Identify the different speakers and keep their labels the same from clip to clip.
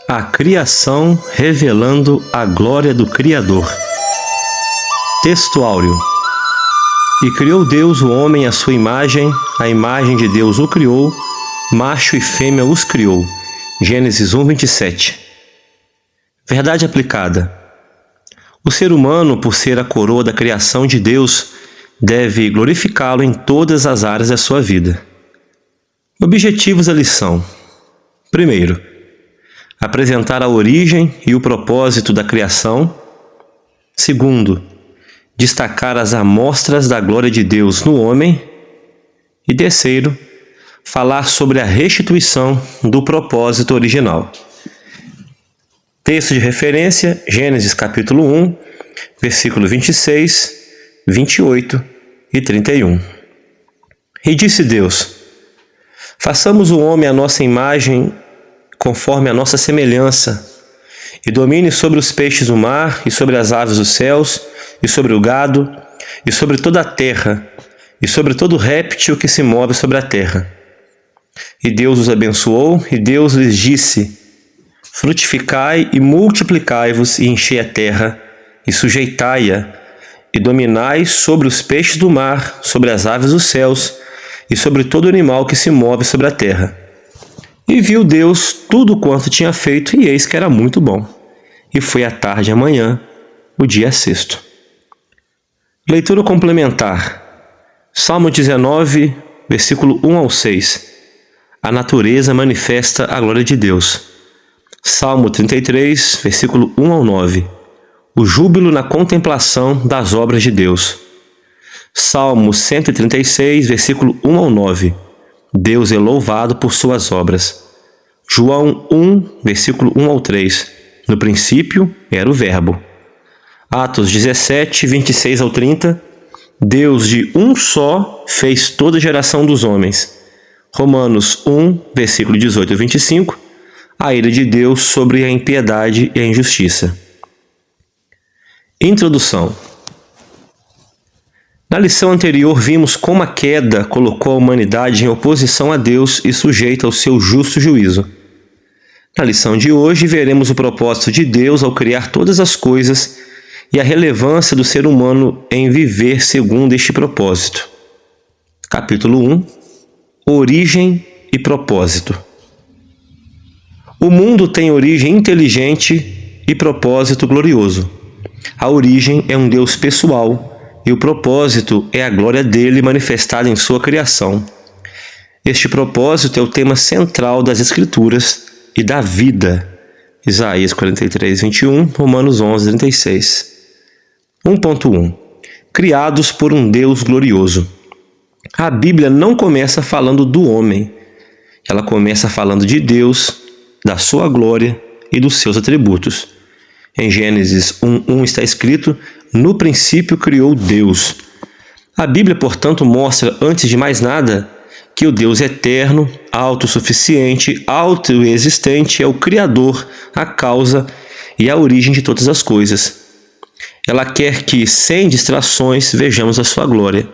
Speaker 1: A criação revelando a glória do Criador. Texto áureo. E criou Deus o homem à sua imagem, a imagem de Deus o criou, macho e fêmea os criou. Gênesis 1:27. Verdade aplicada. O ser humano, por ser a coroa da criação de Deus, deve glorificá-lo em todas as áreas da sua vida. Objetivos da lição. Primeiro, apresentar a origem e o propósito da criação. Segundo, destacar as amostras da glória de Deus no homem. E terceiro, falar sobre a restituição do propósito original. Texto de referência, Gênesis capítulo 1, versículo 26, 28 e 31. E disse Deus: façamos o homem à nossa imagem, conforme a nossa semelhança, e domine sobre os peixes do mar, e sobre as aves dos céus, e sobre o gado, e sobre toda a terra, e sobre todo réptil que se move sobre a terra. E Deus os abençoou, e Deus lhes disse: frutificai e multiplicai-vos, e enchei a terra, e sujeitai-a, e dominai sobre os peixes do mar, sobre as aves dos céus, e sobre todo animal que se move sobre a terra. E viu Deus tudo quanto tinha feito, e eis que era muito bom. E foi a tarde e a manhã, o dia sexto. Leitura complementar. Salmo 19, versículo 1 ao 6. A natureza manifesta a glória de Deus. Salmo 33, versículo 1 ao 9. O júbilo na contemplação das obras de Deus. Salmo 136, versículo 1 ao 9. Deus é louvado por suas obras. João 1, versículo 1 ao 3. No princípio era o Verbo. Atos 17, 26 ao 30. Deus de um só fez toda a geração dos homens. Romanos 1, versículo 18 a 25. A ira de Deus sobre a impiedade e a injustiça. Introdução. Na lição anterior, vimos como a queda colocou a humanidade em oposição a Deus e sujeita ao seu justo juízo. Na lição de hoje, veremos o propósito de Deus ao criar todas as coisas e a relevância do ser humano em viver segundo este propósito. Capítulo 1. Origem e propósito. O mundo tem origem inteligente e propósito glorioso. A origem é um Deus pessoal, e o propósito é a glória dele manifestada em sua criação. Este propósito é o tema central das Escrituras e da vida. Isaías 43, 21, Romanos 11, 36. 1.1. Criados por um Deus glorioso. A Bíblia não começa falando do homem. Ela começa falando de Deus, da sua glória e dos seus atributos. Em Gênesis 1:1 está escrito: no princípio criou Deus. A Bíblia, portanto, mostra, antes de mais nada, que o Deus eterno, autossuficiente, autoexistente é o Criador, a causa e a origem de todas as coisas. Ela quer que, sem distrações, vejamos a sua glória.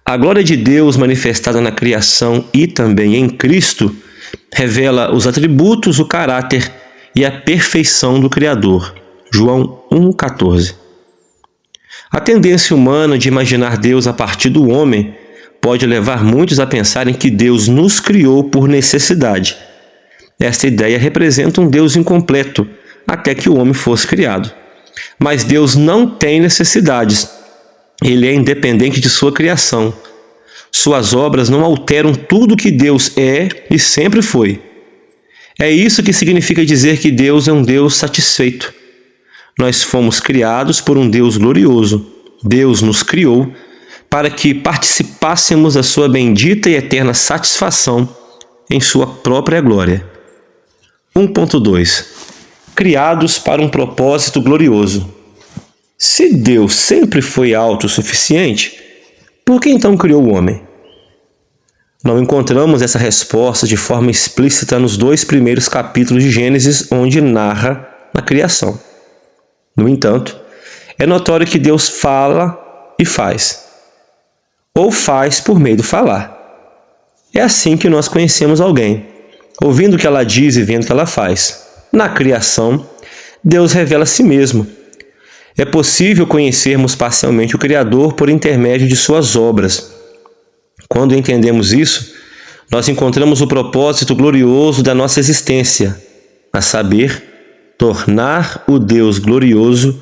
Speaker 1: A glória de Deus manifestada na criação e também em Cristo revela os atributos, o caráter e a perfeição do Criador. João 1,14. A tendência humana de imaginar Deus a partir do homem pode levar muitos a pensarem que Deus nos criou por necessidade. Esta ideia representa um Deus incompleto, até que o homem fosse criado. Mas Deus não tem necessidades. Ele é independente de sua criação. Suas obras não alteram tudo que Deus é e sempre foi. É isso que significa dizer que Deus é um Deus satisfeito. Nós fomos criados por um Deus glorioso. Deus nos criou para que participássemos da sua bendita e eterna satisfação em sua própria glória. 1.2. Criados para um propósito glorioso. Se Deus sempre foi autossuficiente, por que então criou o homem? Não encontramos essa resposta de forma explícita nos 2 primeiros capítulos de Gênesis, onde narra a criação. No entanto, é notório que Deus fala e faz, ou faz por meio do falar. É assim que nós conhecemos alguém, ouvindo o que ela diz e vendo o que ela faz. Na criação, Deus revela a si mesmo. É possível conhecermos parcialmente o Criador por intermédio de suas obras. Quando entendemos isso, nós encontramos o propósito glorioso da nossa existência, a saber, tornar o Deus glorioso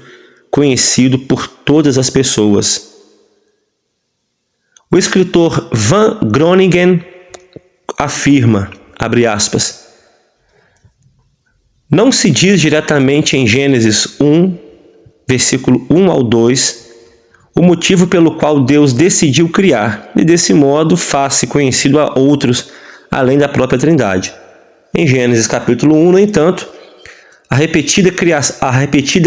Speaker 1: conhecido por todas as pessoas. O escritor Van Groningen afirma, abre aspas, não se diz diretamente em Gênesis 1, versículo 1 ao 2, o motivo pelo qual Deus decidiu criar, e desse modo faz-se conhecido a outros, além da própria Trindade. Em Gênesis capítulo 1, no entanto, a repetida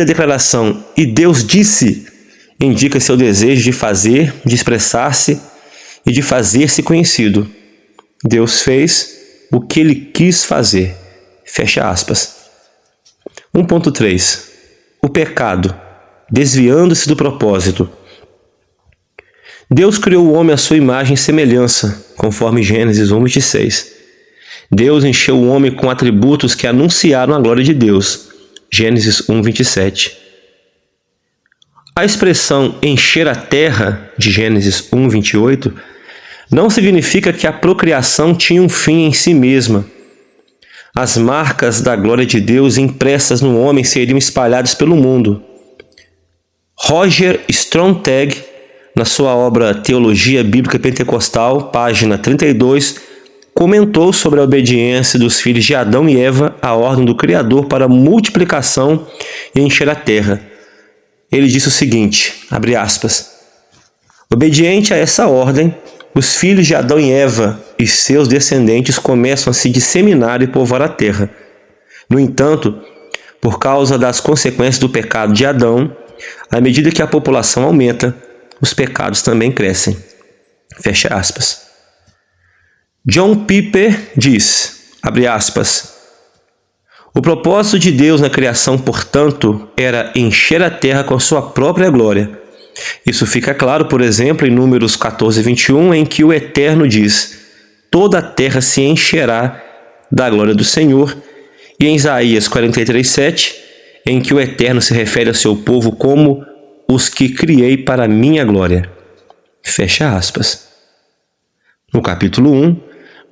Speaker 1: declaração "e Deus disse" indica seu desejo de fazer, de expressar-se e de fazer-se conhecido. Deus fez o que ele quis fazer. Fecha aspas. 1.3. O pecado, desviando-se do propósito. Deus criou o homem à sua imagem e semelhança, conforme Gênesis 1:26. Deus encheu o homem com atributos que anunciaram a glória de Deus. Gênesis 1:27. A expressão encher a terra, de Gênesis 1:28, não significa que a procriação tinha um fim em si mesma. As marcas da glória de Deus impressas no homem seriam espalhadas pelo mundo. Roger Stronttag, na sua obra Teologia Bíblica Pentecostal, página 32, comentou sobre a obediência dos filhos de Adão e Eva à ordem do Criador para a multiplicação e encher a terra. Ele disse o seguinte, abre aspas, obediente a essa ordem, os filhos de Adão e Eva e seus descendentes começam a se disseminar e povoar a terra. No entanto, por causa das consequências do pecado de Adão, à medida que a população aumenta, os pecados também crescem. Fecha aspas. John Piper diz, abre aspas, o propósito de Deus na criação, portanto, era encher a terra com a sua própria glória. Isso fica claro, por exemplo, em Números 14:21, em que o Eterno diz, toda a terra se encherá da glória do Senhor, e em Isaías 43:7, em que o Eterno se refere ao seu povo como os que criei para a minha glória. Fecha aspas. No capítulo 1,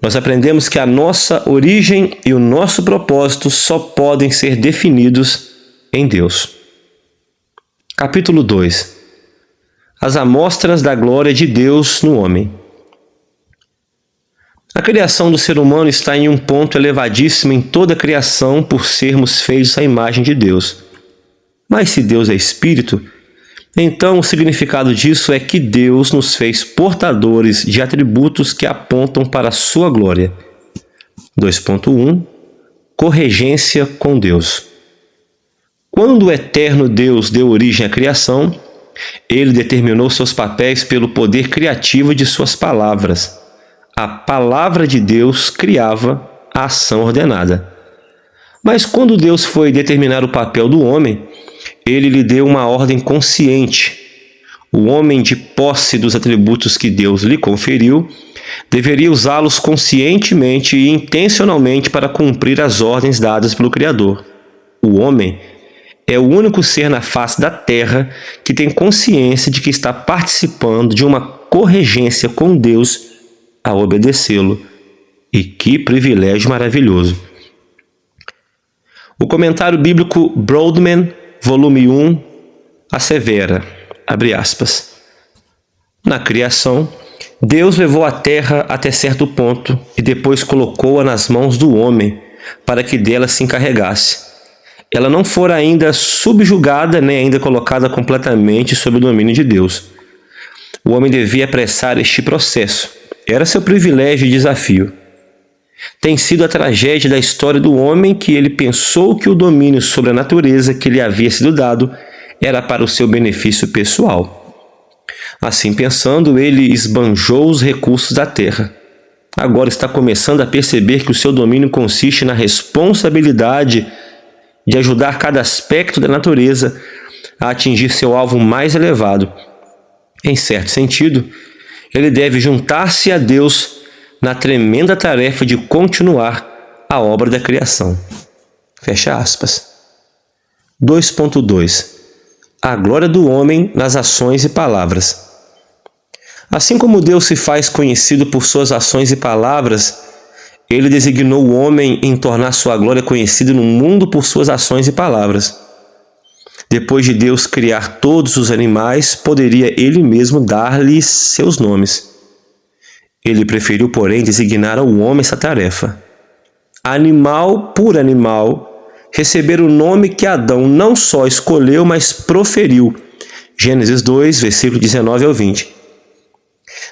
Speaker 1: nós aprendemos que a nossa origem e o nosso propósito só podem ser definidos em Deus. Capítulo 2. As amostras da glória de Deus no homem. A criação do ser humano está em um ponto elevadíssimo em toda a criação por sermos feitos à imagem de Deus. Mas se Deus é Espírito, então o significado disso é que Deus nos fez portadores de atributos que apontam para a sua glória. 2.1. Corregência com Deus. Quando o eterno Deus deu origem à criação, ele determinou seus papéis pelo poder criativo de suas palavras. A palavra de Deus criava a ação ordenada. Mas quando Deus foi determinar o papel do homem, ele lhe deu uma ordem consciente. O homem, de posse dos atributos que Deus lhe conferiu, deveria usá-los conscientemente e intencionalmente para cumprir as ordens dadas pelo Criador. O homem é o único ser na face da terra que tem consciência de que está participando de uma corregência com Deus ao obedecê-lo. E que privilégio maravilhoso! O comentário bíblico Broadman, volume 1, assevera, abre aspas, na criação, Deus levou a terra até certo ponto e depois colocou-a nas mãos do homem para que dela se encarregasse. Ela não fora ainda subjugada nem ainda colocada completamente sob o domínio de Deus. O homem devia apressar este processo. Era seu privilégio e desafio. Tem sido a tragédia da história do homem que ele pensou que o domínio sobre a natureza que lhe havia sido dado era para o seu benefício pessoal. Assim pensando, ele esbanjou os recursos da terra. Agora está começando a perceber que o seu domínio consiste na responsabilidade de ajudar cada aspecto da natureza a atingir seu alvo mais elevado. Em certo sentido, ele deve juntar-se a Deus na tremenda tarefa de continuar a obra da criação. Fecha aspas. 2.2. A glória do homem nas ações e palavras. Assim como Deus se faz conhecido por suas ações e palavras, Ele designou o homem em tornar sua glória conhecida no mundo por suas ações e palavras. Depois de Deus criar todos os animais, poderia Ele mesmo dar-lhes seus nomes. Ele preferiu, porém, designar ao homem essa tarefa. Animal por animal, receber o nome que Adão não só escolheu, mas proferiu. Gênesis 2, versículo 19 ao 20.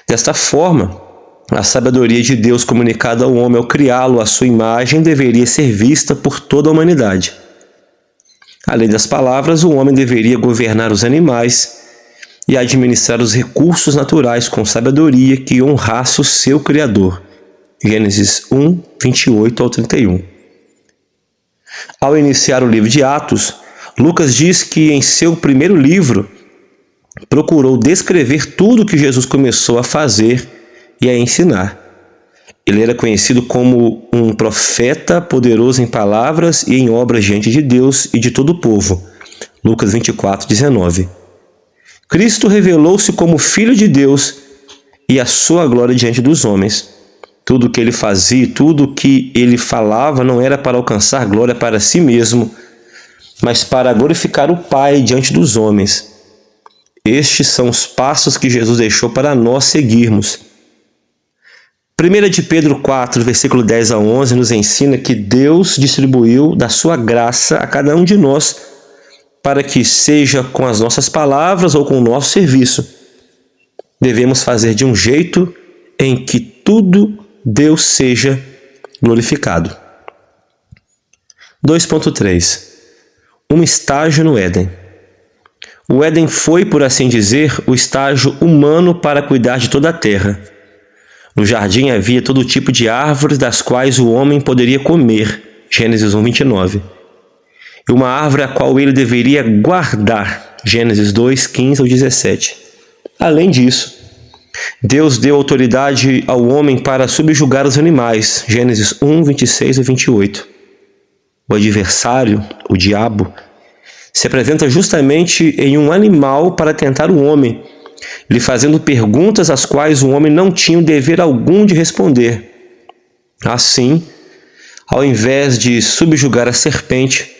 Speaker 1: Desta forma, a sabedoria de Deus comunicada ao homem ao criá-lo à sua imagem deveria ser vista por toda a humanidade. Além das palavras, o homem deveria governar os animais e administrar os recursos naturais com sabedoria que honrasse o seu Criador. Gênesis 1, 28 ao 31. Ao iniciar o livro de Atos, Lucas diz que em seu primeiro livro procurou descrever tudo o que Jesus começou a fazer e a ensinar. Ele era conhecido como um profeta poderoso em palavras e em obras diante de Deus e de todo o povo. Lucas 24, 19. Cristo revelou-se como Filho de Deus e a sua glória diante dos homens. Tudo o que ele fazia, tudo o que ele falava não era para alcançar glória para si mesmo, mas para glorificar o Pai diante dos homens. Estes são os passos que Jesus deixou para nós seguirmos. 1 de Pedro 4, versículo 10 a 11, nos ensina que Deus distribuiu da sua graça a cada um de nós, para que, seja com as nossas palavras ou com o nosso serviço, devemos fazer de um jeito em que tudo Deus seja glorificado. 2.3. Um estágio no Éden. O Éden foi, por assim dizer, o estágio humano para cuidar de toda a terra. No jardim havia todo tipo de árvores das quais o homem poderia comer. Gênesis 1, 29. E uma árvore a qual ele deveria guardar. Gênesis 2, 15 ao 17. Além disso, Deus deu autoridade ao homem para subjugar os animais. Gênesis 1, 26 a 28. O adversário, o diabo, se apresenta justamente em um animal para tentar o homem, lhe fazendo perguntas às quais o homem não tinha o dever algum de responder. Assim, ao invés de subjugar a serpente,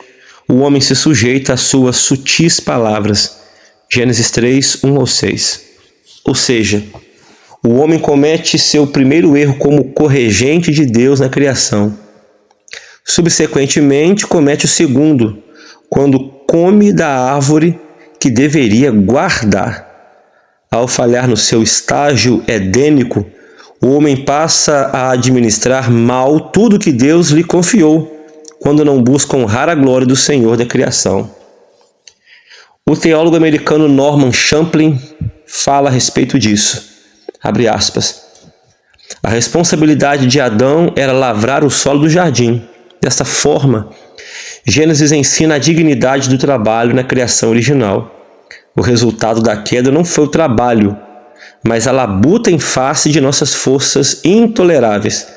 Speaker 1: o homem se sujeita às suas sutis palavras. Gênesis 3, 1 ao 6. Ou seja, o homem comete seu primeiro erro como corregente de Deus na criação. Subsequentemente, comete o segundo, quando come da árvore que deveria guardar. Ao falhar no seu estágio edênico, o homem passa a administrar mal tudo que Deus lhe confiou, quando não busca honrar a glória do Senhor da criação. O teólogo americano Norman Champlin fala a respeito disso. Abre aspas. A responsabilidade de Adão era lavrar o solo do jardim. Desta forma, Gênesis ensina a dignidade do trabalho na criação original. O resultado da queda não foi o trabalho, mas a labuta em face de nossas forças intoleráveis.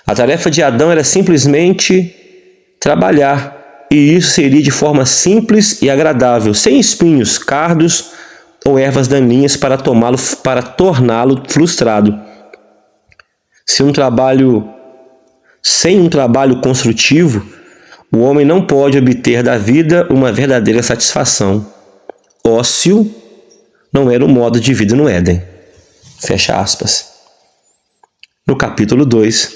Speaker 1: A tarefa de Adão era simplesmente trabalhar, e isso seria de forma simples e agradável, sem espinhos, cardos ou ervas daninhas para torná-lo frustrado. Sem um trabalho construtivo, o homem não pode obter da vida uma verdadeira satisfação. Ócio não era o modo de vida no Éden. Fecha aspas. No capítulo 2,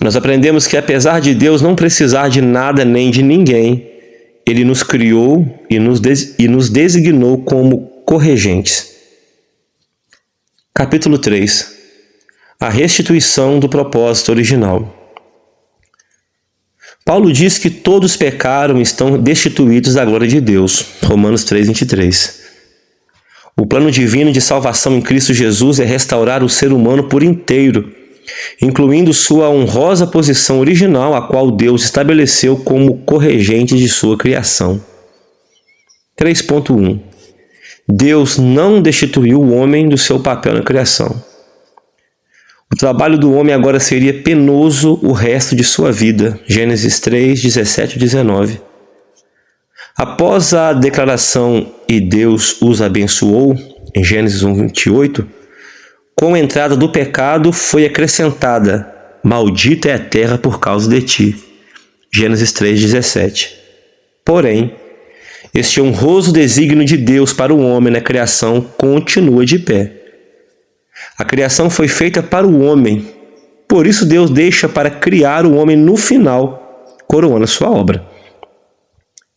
Speaker 1: nós aprendemos que apesar de Deus não precisar de nada nem de ninguém, Ele nos criou e nos designou como corregentes. Capítulo 3. A restituição do propósito original. Paulo diz que todos pecaram e estão destituídos da glória de Deus. Romanos 3, 23. O plano divino de salvação em Cristo Jesus é restaurar o ser humano por inteiro, incluindo sua honrosa posição original, a qual Deus estabeleceu como corregente de sua criação. 3.1. Deus não destituiu o homem do seu papel na criação. O trabalho do homem agora seria penoso o resto de sua vida. Gênesis 3, 17 e 19. Após a declaração "e Deus os abençoou", em Gênesis 1, 28, com a entrada do pecado foi acrescentada: "Maldita é a terra por causa de ti", Gênesis 3, 17. Porém, este honroso desígnio de Deus para o homem na criação continua de pé. A criação foi feita para o homem, por isso Deus deixa para criar o homem no final, coroando a sua obra.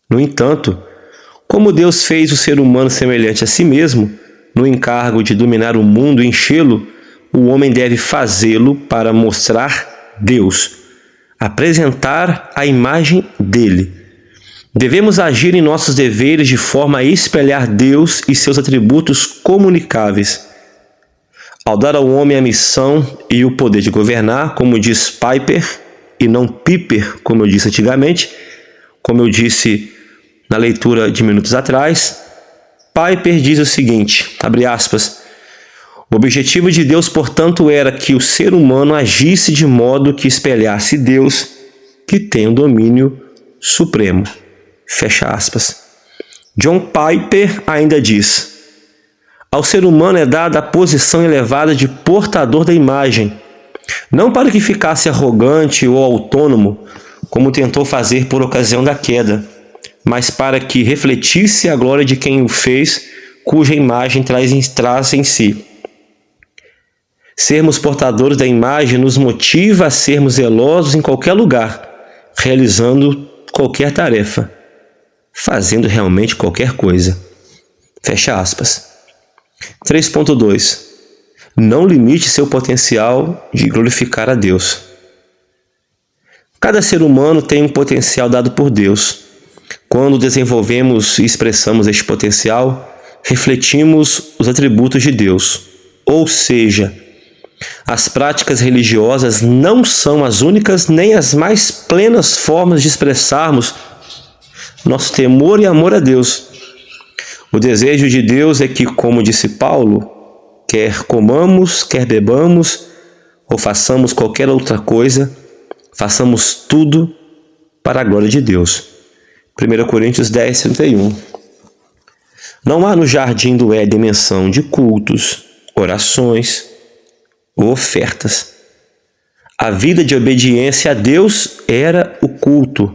Speaker 1: No entanto, como Deus fez o ser humano semelhante a si mesmo, no encargo de dominar o mundo e enchê-lo, o homem deve fazê-lo para mostrar Deus, apresentar a imagem dele. Devemos agir em nossos deveres de forma a espelhar Deus e seus atributos comunicáveis. Ao dar ao homem a missão e o poder de governar, como diz Piper, e não Piper, como eu disse antigamente, como eu disse na leitura de minutos atrás, Piper diz o seguinte, abre aspas, "O objetivo de Deus, portanto, era que o ser humano agisse de modo que espelhasse Deus, que tem o domínio supremo." Fecha aspas. John Piper ainda diz, "Ao ser humano é dada a posição elevada de portador da imagem, não para que ficasse arrogante ou autônomo, como tentou fazer por ocasião da queda, mas para que refletisse a glória de quem o fez, cuja imagem traz em si. Sermos portadores da imagem nos motiva a sermos zelosos em qualquer lugar, realizando qualquer tarefa, fazendo realmente qualquer coisa." Fecha aspas. 3.2. Não limite seu potencial de glorificar a Deus. Cada ser humano tem um potencial dado por Deus. Quando desenvolvemos e expressamos este potencial, refletimos os atributos de Deus. Ou seja, as práticas religiosas não são as únicas nem as mais plenas formas de expressarmos nosso temor e amor a Deus. O desejo de Deus é que, como disse Paulo, quer comamos, quer bebamos, ou façamos qualquer outra coisa, façamos tudo para a glória de Deus. 1 Coríntios 10, 31. Não há no jardim do Éden menção de cultos, orações ou ofertas. A vida de obediência a Deus era o culto.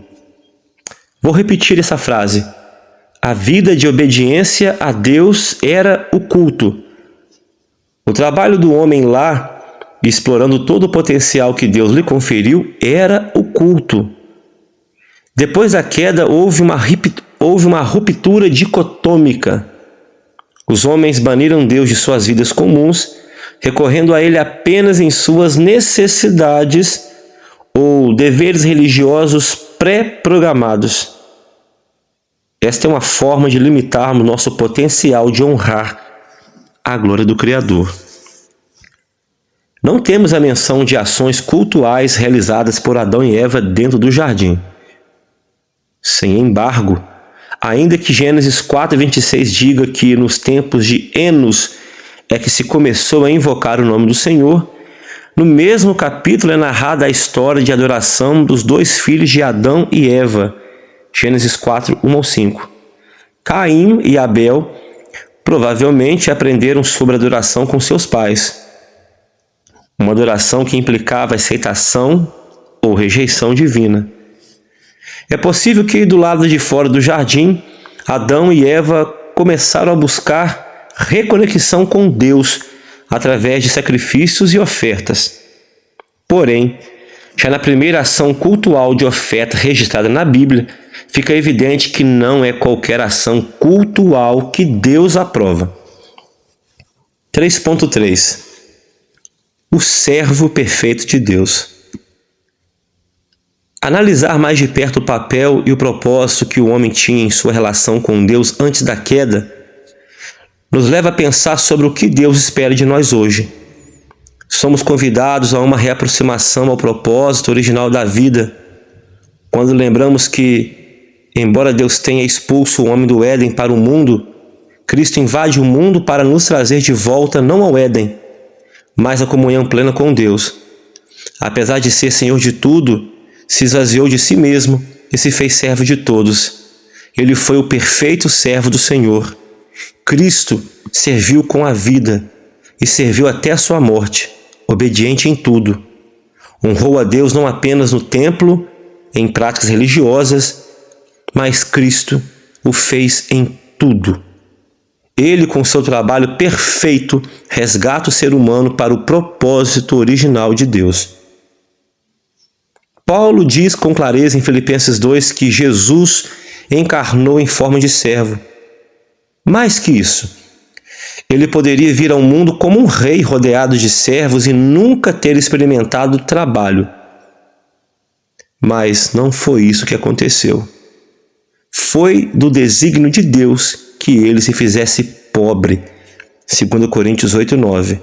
Speaker 1: Vou repetir essa frase. A vida de obediência a Deus era o culto. O trabalho do homem lá, explorando todo o potencial que Deus lhe conferiu, era o culto. Depois da queda, houve uma ruptura dicotômica. Os homens baniram Deus de suas vidas comuns, recorrendo a Ele apenas em suas necessidades ou deveres religiosos pré-programados. Esta é uma forma de limitarmos nosso potencial de honrar a glória do Criador. Não temos a menção de ações cultuais realizadas por Adão e Eva dentro do jardim. Sem embargo, ainda que Gênesis 4:26 diga que nos tempos de Enos é que se começou a invocar o nome do Senhor, no mesmo capítulo é narrada a história de adoração dos dois filhos de Adão e Eva, Gênesis 4, 1-5. Caim e Abel provavelmente aprenderam sobre adoração com seus pais, uma adoração que implicava aceitação ou rejeição divina. É possível que do lado de fora do jardim, Adão e Eva começaram a buscar reconexão com Deus através de sacrifícios e ofertas. Porém, já na primeira ação cultual de oferta registrada na Bíblia, fica evidente que não é qualquer ação cultual que Deus aprova. 3.3. O servo perfeito de Deus. Analisar mais de perto o papel e o propósito que o homem tinha em sua relação com Deus antes da queda nos leva a pensar sobre o que Deus espera de nós hoje. Somos convidados a uma reaproximação ao propósito original da vida, quando lembramos que, embora Deus tenha expulso o homem do Éden para o mundo, Cristo invade o mundo para nos trazer de volta não ao Éden, mas a comunhão plena com Deus. Apesar de ser Senhor de tudo, se esvaziou de si mesmo e se fez servo de todos. Ele foi o perfeito servo do Senhor. Cristo serviu com a vida e serviu até a sua morte, obediente em tudo. Honrou a Deus não apenas no templo, em práticas religiosas, mas Cristo o fez em tudo. Ele, com seu trabalho perfeito, resgata o ser humano para o propósito original de Deus. Paulo diz com clareza em Filipenses 2 que Jesus encarnou em forma de servo. Mais que isso, ele poderia vir ao mundo como um rei rodeado de servos e nunca ter experimentado trabalho. Mas não foi isso que aconteceu. Foi do desígnio de Deus que ele se fizesse pobre, 2 Coríntios 8:9,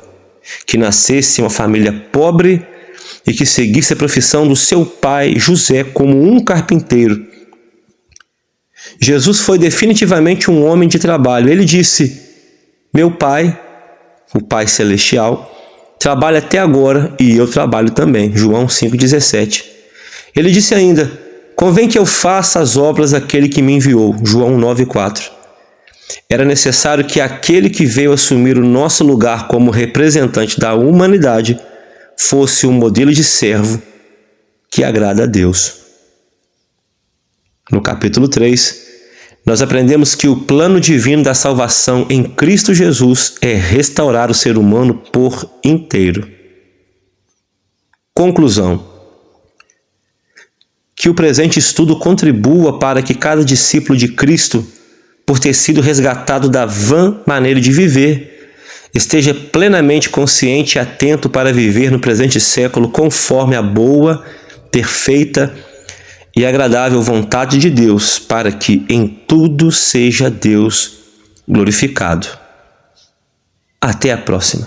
Speaker 1: que nascesse em uma família pobre e que seguisse a profissão do seu pai José como um carpinteiro. Jesus foi definitivamente um homem de trabalho. Ele disse: meu pai, o Pai Celestial, trabalha até agora e eu trabalho também. João 5,17. Ele disse ainda: convém que eu faça as obras daquele que me enviou. João 9,4. Era necessário que aquele que veio assumir o nosso lugar como representante da humanidade fosse um modelo de servo que agrada a Deus. No capítulo 3, nós aprendemos que o plano divino da salvação em Cristo Jesus é restaurar o ser humano por inteiro. Conclusão: que o presente estudo contribua para que cada discípulo de Cristo, por ter sido resgatado da vã maneira de viver, esteja plenamente consciente e atento para viver no presente século conforme a boa, perfeita e agradável vontade de Deus, para que em tudo seja Deus glorificado. Até a próxima.